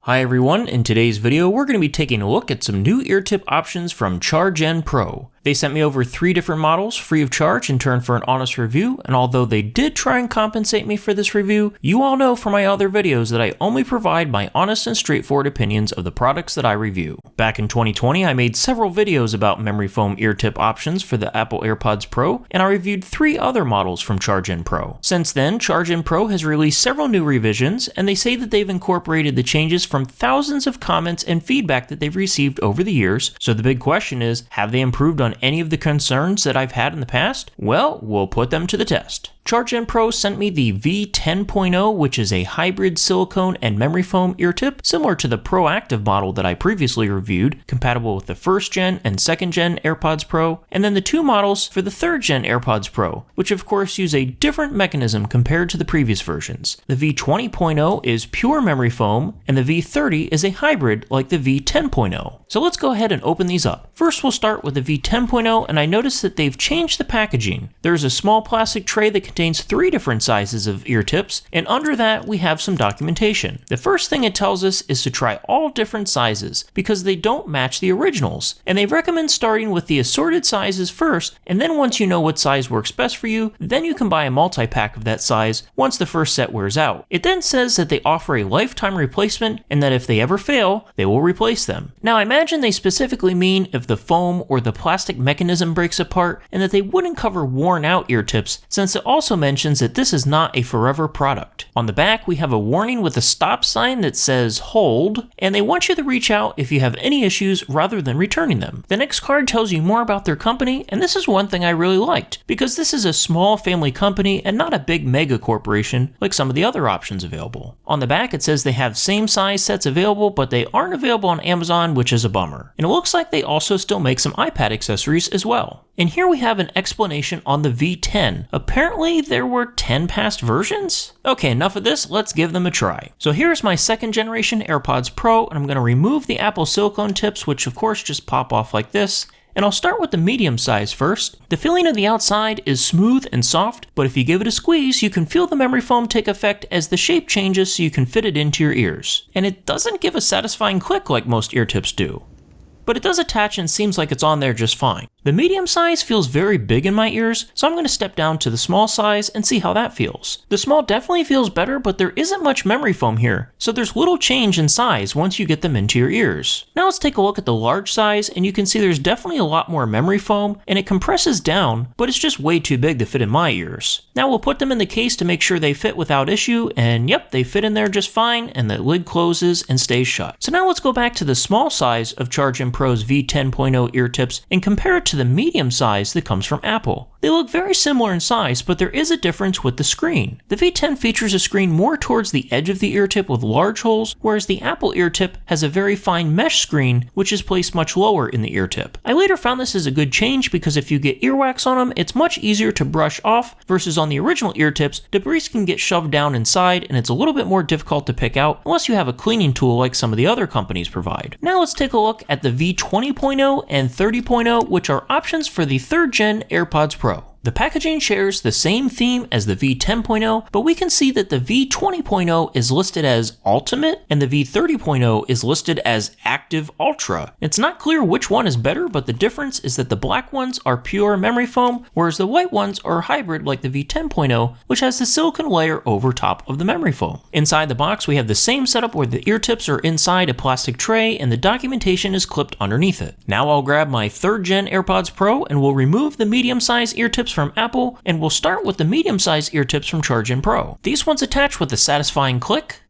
Hi everyone, in today's video we're going to be taking a look at some new ear tip options from CharJenPro. They sent me over 3 different models free of charge in turn for an honest review, and although they did try and compensate me for this review, you all know from my other videos that I only provide my honest and straightforward opinions of the products that I review. Back in 2020 I made several videos about memory foam ear tip options for the Apple AirPods Pro, and I reviewed 3 other models from CharJenPro. Since then, CharJenPro has released several new revisions, and they say that they've incorporated the changes from thousands of comments and feedback that they've received over the years. So the big question is, have they improved on any of the concerns that I've had in the past? Well, we'll put them to the test. CharJenPro sent me the V10.0, which is a hybrid silicone and memory foam ear tip, similar to the Proactive model that I previously reviewed, compatible with the 1st gen and 2nd gen AirPods Pro, and then the 2 models for the 3rd gen AirPods Pro, which of course use a different mechanism compared to the previous versions. The V20.0 is pure memory foam, and the V30 is a hybrid like the V10.0. So let's go ahead and open these up. First we'll start with the V10.0, and I noticed that they've changed the packaging. There's a small plastic tray that contains 3 different sizes of ear tips, and under that we have some documentation. The first thing it tells us is to try all different sizes because they don't match the originals, and they recommend starting with the assorted sizes first, and then once you know what size works best for you, then you can buy a multi-pack of that size once the first set wears out. It then says that they offer a lifetime replacement and that if they ever fail, they will replace them. Now I imagine they specifically mean if the foam or the plastic mechanism breaks apart, and that they wouldn't cover worn out ear tips, since it also mentions that this is not a forever product. On the back we have a warning with a stop sign that says hold, and they want you to reach out if you have any issues rather than returning them. The next card tells you more about their company, and this is one thing I really liked, because this is a small family company and not a big mega corporation like some of the other options available. On the back it says they have same size sets available, but they aren't available on Amazon, which is a bummer. And it looks like they also still make some iPad accessories as well. And here we have an explanation on the V10. Apparently there were 10 past versions? Okay, enough of this, let's give them a try. So here's my 2nd generation AirPods Pro, and I'm going to remove the Apple silicone tips, which of course just pop off like this. And I'll start with the medium size first. The feeling of the outside is smooth and soft, but if you give it a squeeze, you can feel the memory foam take effect as the shape changes so you can fit it into your ears. And it doesn't give a satisfying click like most ear tips do, but it does attach and seems like it's on there just fine. The medium size feels very big in my ears, so I'm going to step down to the small size and see how that feels. The small definitely feels better, but there isn't much memory foam here, so there's little change in size once you get them into your ears. Now let's take a look at the large size, and you can see there's definitely a lot more memory foam, and it compresses down, but it's just way too big to fit in my ears. Now we'll put them in the case to make sure they fit without issue, and yep, they fit in there just fine, and the lid closes and stays shut. So now let's go back to the small size of CharJenPro's V10.0 ear tips and compare it to the medium size that comes from Apple. They look very similar in size, but there is a difference with the screen. The V10 features a screen more towards the edge of the ear tip with large holes, whereas the Apple ear tip has a very fine mesh screen, which is placed much lower in the ear tip. I later found this is a good change because if you get earwax on them, it's much easier to brush off, versus on the original ear tips, debris can get shoved down inside and it's a little bit more difficult to pick out unless you have a cleaning tool like some of the other companies provide. Now let's take a look at the V20.0 and 30.0, which are options for the 3rd gen AirPods Pro. The packaging shares the same theme as the V10.0, but we can see that the V20.0 is listed as Ultimate and the V30.0 is listed as Active Ultra. It's not clear which one is better, but the difference is that the black ones are pure memory foam, whereas the white ones are hybrid like the V10.0, which has the silicone layer over top of the memory foam. Inside the box we have the same setup where the ear tips are inside a plastic tray and the documentation is clipped underneath it. Now I'll grab my 3rd gen AirPods Pro and we'll remove the medium size ear tips from Apple, and we'll start with the medium-sized ear tips from CharJenPro. These ones attach with a satisfying click,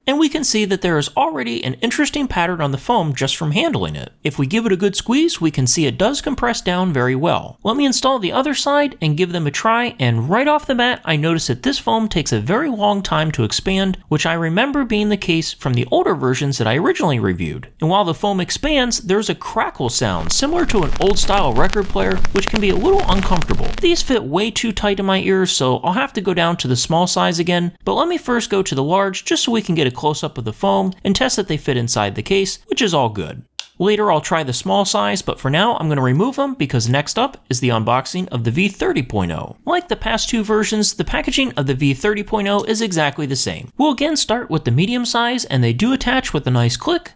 and we can see that there is already an interesting pattern on the foam just from handling it. If we give it a good squeeze, we can see it does compress down very well. Let me install the other side and give them a try, and right off the bat I notice that this foam takes a very long time to expand, which I remember being the case from the older versions that I originally reviewed. And while the foam expands, there's a crackle sound similar to an old style record player, which can be a little uncomfortable. These fit way too tight in my ears, so I'll have to go down to the small size again, but let me first go to the large just so we can get a close-up of the foam and test that they fit inside the case, which is all good. Later I'll try the small size, but for now I'm going to remove them because next up is the unboxing of the V30.0. Like the past two versions, the packaging of the V30.0 is exactly the same. We'll again start with the medium size, and they do attach with a nice click.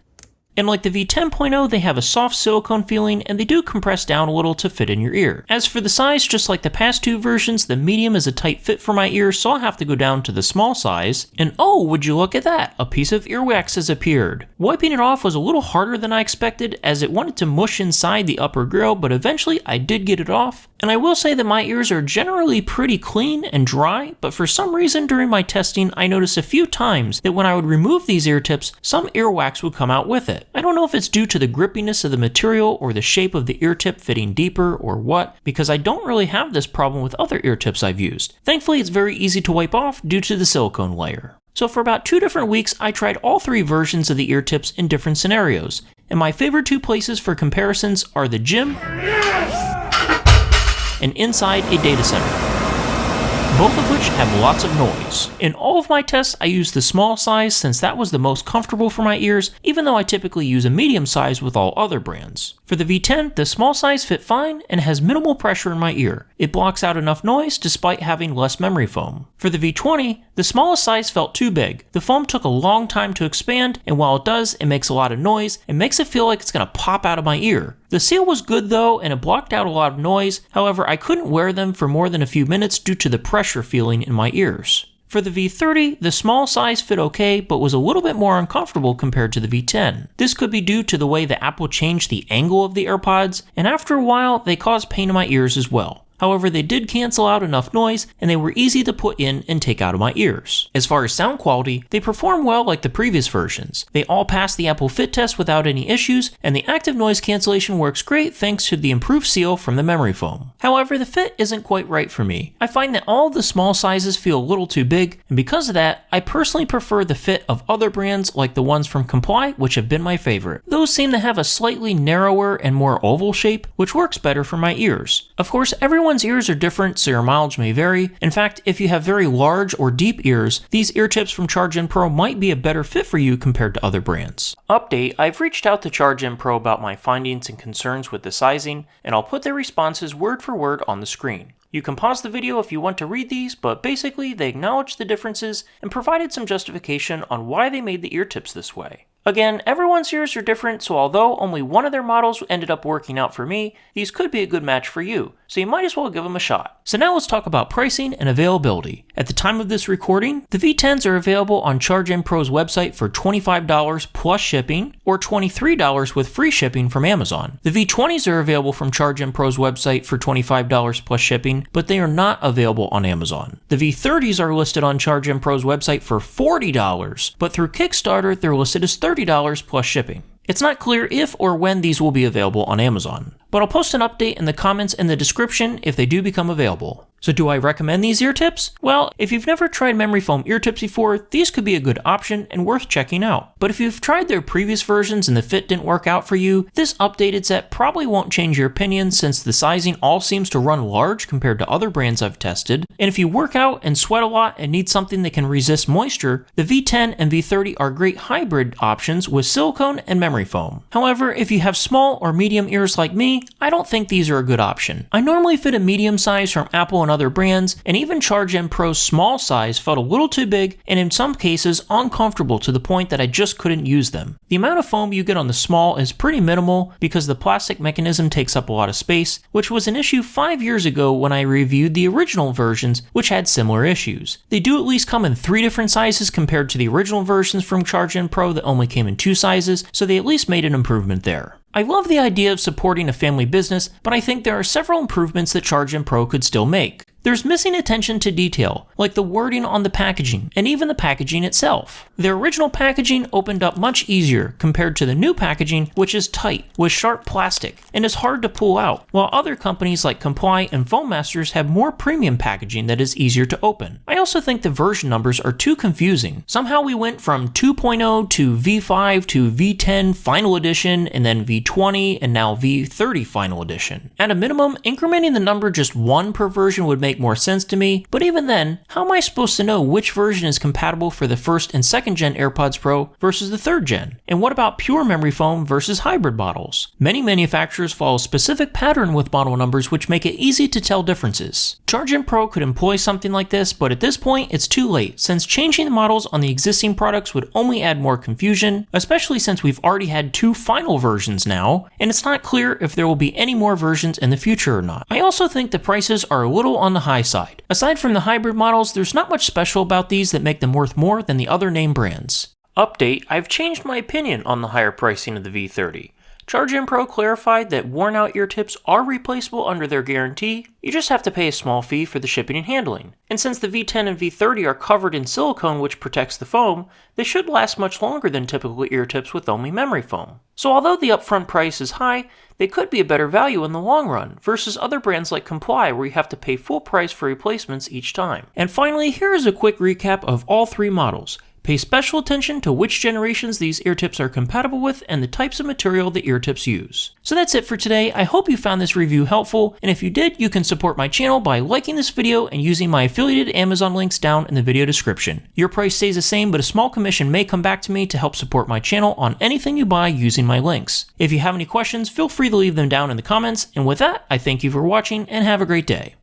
And like the V10.0, they have a soft silicone feeling and they do compress down a little to fit in your ear. As for the size, just like the past two versions, the medium is a tight fit for my ear, so I'll have to go down to the small size. And oh, would you look at that, a piece of earwax has appeared. Wiping it off was a little harder than I expected as it wanted to mush inside the upper grill, but eventually I did get it off. And I will say that my ears are generally pretty clean and dry, but for some reason during my testing I noticed a few times that when I would remove these ear tips, some earwax would come out with it. I don't know if it's due to the grippiness of the material or the shape of the ear tip fitting deeper or what, because I don't really have this problem with other ear tips I've used. Thankfully it's very easy to wipe off due to the silicone layer. So for about 2 different weeks I tried all 3 versions of the ear tips in different scenarios, and my favorite 2 places for comparisons are the gym and inside a data center, both of which have lots of noise. In all of my tests, I used the small size since that was the most comfortable for my ears, even though I typically use a medium size with all other brands. For the V10, the small size fit fine and has minimal pressure in my ear. It blocks out enough noise despite having less memory foam. For the V20, the smallest size felt too big. The foam took a long time to expand, and while it does, it makes a lot of noise and makes it feel like it's gonna pop out of my ear. The seal was good though, and it blocked out a lot of noise. However, I couldn't wear them for more than a few minutes due to the pressure feeling in my ears. For the V30, the small size fit okay, but was a little bit more uncomfortable compared to the V10. This could be due to the way that Apple changed the angle of the AirPods, and after a while, they caused pain in my ears as well. However, they did cancel out enough noise, and they were easy to put in and take out of my ears. As far as sound quality, they perform well like the previous versions. They all pass the Apple Fit test without any issues, and the active noise cancellation works great thanks to the improved seal from the memory foam. However, the fit isn't quite right for me. I find that all the small sizes feel a little too big, and because of that, I personally prefer the fit of other brands like the ones from Comply, which have been my favorite. Those seem to have a slightly narrower and more oval shape, which works better for my ears. Of course, everyone's ears are different, so your mileage may vary. In fact, if you have very large or deep ears, these ear tips from CharJenPro might be a better fit for you compared to other brands. Update: I've reached out to CharJenPro about my findings and concerns with the sizing, and I'll put their responses word for word on the screen. You can pause the video if you want to read these, but basically they acknowledged the differences and provided some justification on why they made the ear tips this way. Again, everyone's ears are different, so although only one of their models ended up working out for me, these could be a good match for you, so you might as well give them a shot. So now let's talk about pricing and availability. At the time of this recording, the V10s are available on CharJenPro's website for $25 plus shipping, or $23 with free shipping from Amazon. The V20s are available from CharJenPro's website for $25 plus shipping, but they are not available on Amazon. The V30s are listed on CharJenPro's website for $40, but through Kickstarter they're listed as $30 plus shipping. It's not clear if or when these will be available on Amazon, but I'll post an update in the comments and the description if they do become available. So do I recommend these ear tips? Well, if you've never tried memory foam ear tips before, these could be a good option and worth checking out. But if you've tried their previous versions and the fit didn't work out for you, this updated set probably won't change your opinion since the sizing all seems to run large compared to other brands I've tested. And if you work out and sweat a lot and need something that can resist moisture, the V10 and V30 are great hybrid options with silicone and memory foam. However, if you have small or medium ears like me, I don't think these are a good option. I normally fit a medium size from Apple and other brands, and even CharJenPro's small size felt a little too big and in some cases uncomfortable to the point that I just couldn't use them. The amount of foam you get on the small is pretty minimal because the plastic mechanism takes up a lot of space, which was an issue 5 years ago when I reviewed the original versions, which had similar issues. They do at least come in 3 different sizes compared to the original versions from CharJenPro that only came in 2 sizes, so they at least made an improvement there. I love the idea of supporting a family business, but I think there are several improvements that CharJenPro could still make. There's missing attention to detail, like the wording on the packaging, and even the packaging itself. Their original packaging opened up much easier compared to the new packaging, which is tight, with sharp plastic, and is hard to pull out, while other companies like Comply and Foam Masters have more premium packaging that is easier to open. I also think the version numbers are too confusing. Somehow we went from 2.0 to V5 to V10 Final Edition, and then V20, and now V30 Final Edition. At a minimum, incrementing the number just 1 per version would make make more sense to me, but even then, how am I supposed to know which version is compatible for the first and second gen AirPods Pro versus the third gen? And what about pure memory foam versus hybrid bottles? Many manufacturers follow a specific pattern with model numbers which make it easy to tell differences. CharJenPro could employ something like this, but at this point it's too late, since changing the models on the existing products would only add more confusion, especially since we've already had 2 final versions now, and it's not clear if there will be any more versions in the future or not. I also think the prices are a little on the high side. Aside from the hybrid models, there's not much special about these that make them worth more than the other name brands. Update: I've changed my opinion on the higher pricing of the V30. CharJenPro clarified that worn-out ear tips are replaceable under their guarantee, you just have to pay a small fee for the shipping and handling. And since the V10 and V30 are covered in silicone which protects the foam, they should last much longer than typical ear tips with only memory foam. So although the upfront price is high, they could be a better value in the long run, versus other brands like Comply where you have to pay full price for replacements each time. And finally, here is a quick recap of all 3 models. Pay special attention to which generations these ear tips are compatible with and the types of material the ear tips use. So that's it for today. I hope you found this review helpful, and if you did, you can support my channel by liking this video and using my affiliated Amazon links down in the video description. Your price stays the same, but a small commission may come back to me to help support my channel on anything you buy using my links. If you have any questions, feel free to leave them down in the comments, and with that, I thank you for watching and have a great day.